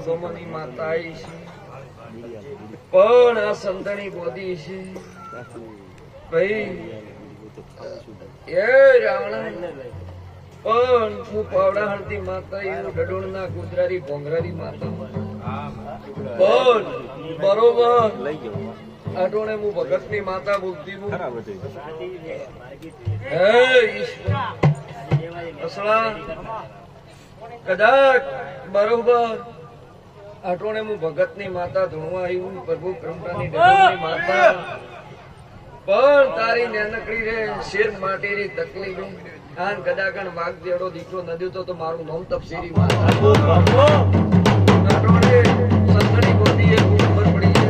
ગોમની માતા આવી છે પણ આ સંતણી બોધી છે ભાઈ એ રાવણા પણ હું પાવડા હણતી માતા એવું ડડોળ ના ગુજરારી ભોંગરારી માતા પણ બરોબર આટોણે હું ભગત ની માતા બોલતી હું અસળા કદાચ બરોબર આટોણે હું ભગત ની માતા ધૂણવા આવ્યું પ્રભુ ક્રમટાની ડડોળની માતા પણ તારી નાનકડી રે શેર માટેની તકલીફ આન કદાકણ વાઘ જેડો દીકરો નદ્યો તો મારું નામ તપસીરી માતા આટોણે સંતણી ગોદી એ ખબર પડી છે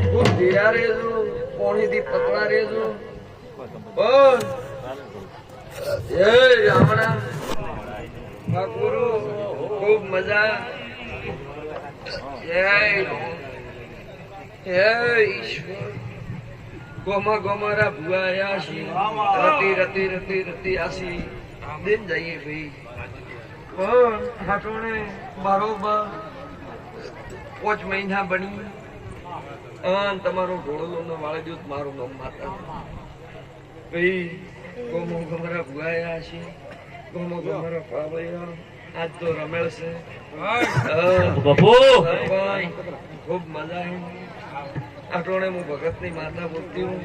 ખૂબ ધીરા રેજો પોણીથી પતળા રેજો પણ એ રામણા ગુરુ ખૂબ મજા ઈશ્વર ગોમા ગોમારા ભુઆયા છે રતી રતી રતી રતી આસી દિન જઈએ ભાઈ પણ હાટોણે બરોબર 5 મહિના બની અને તમારો ઢોળલો નો વાળી દઉં મારું નામ માતા ભાઈ ગોમો ગોમારા ભુઆયા છે ગોમો ગોમારા પાવૈયા આજ તો રમેળ છે ખૂબ મજા આવી આટોણે હું ભગત ની માતા બોલતી હું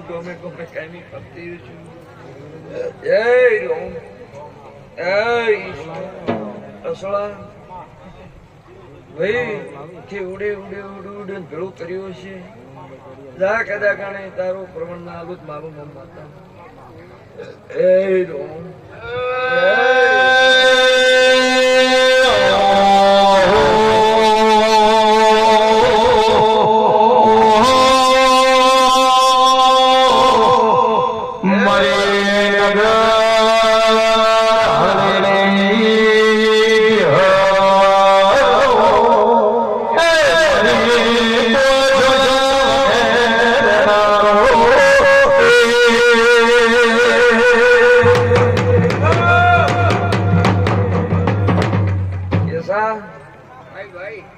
ગમે ગમે કાયમી કરતી છું જય રોમ અસળા ભાઈ કે ઉડે ઉડે ઉડે ઉડે ભેળું કર્યું છે જા કદા કાણે તારો પ્રવણ ના આલું મારું નામ માતા એ રોમ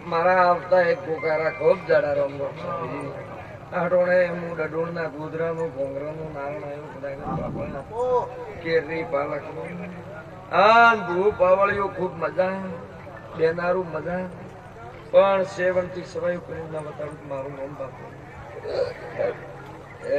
મારા આવતા એક પોકારા ખૂબ જાડા રમવો આટોણે હું ડડોળ ના ગોધરા નું ભોંગરા નું નારાયણ કેરી પાલક નું આ ધૂપ પાવળીઓ ખૂબ મજા બેનારું મજા પણ સેવન થી સવાયું કરીને ના બતાડું મારું નામ બાપુ એ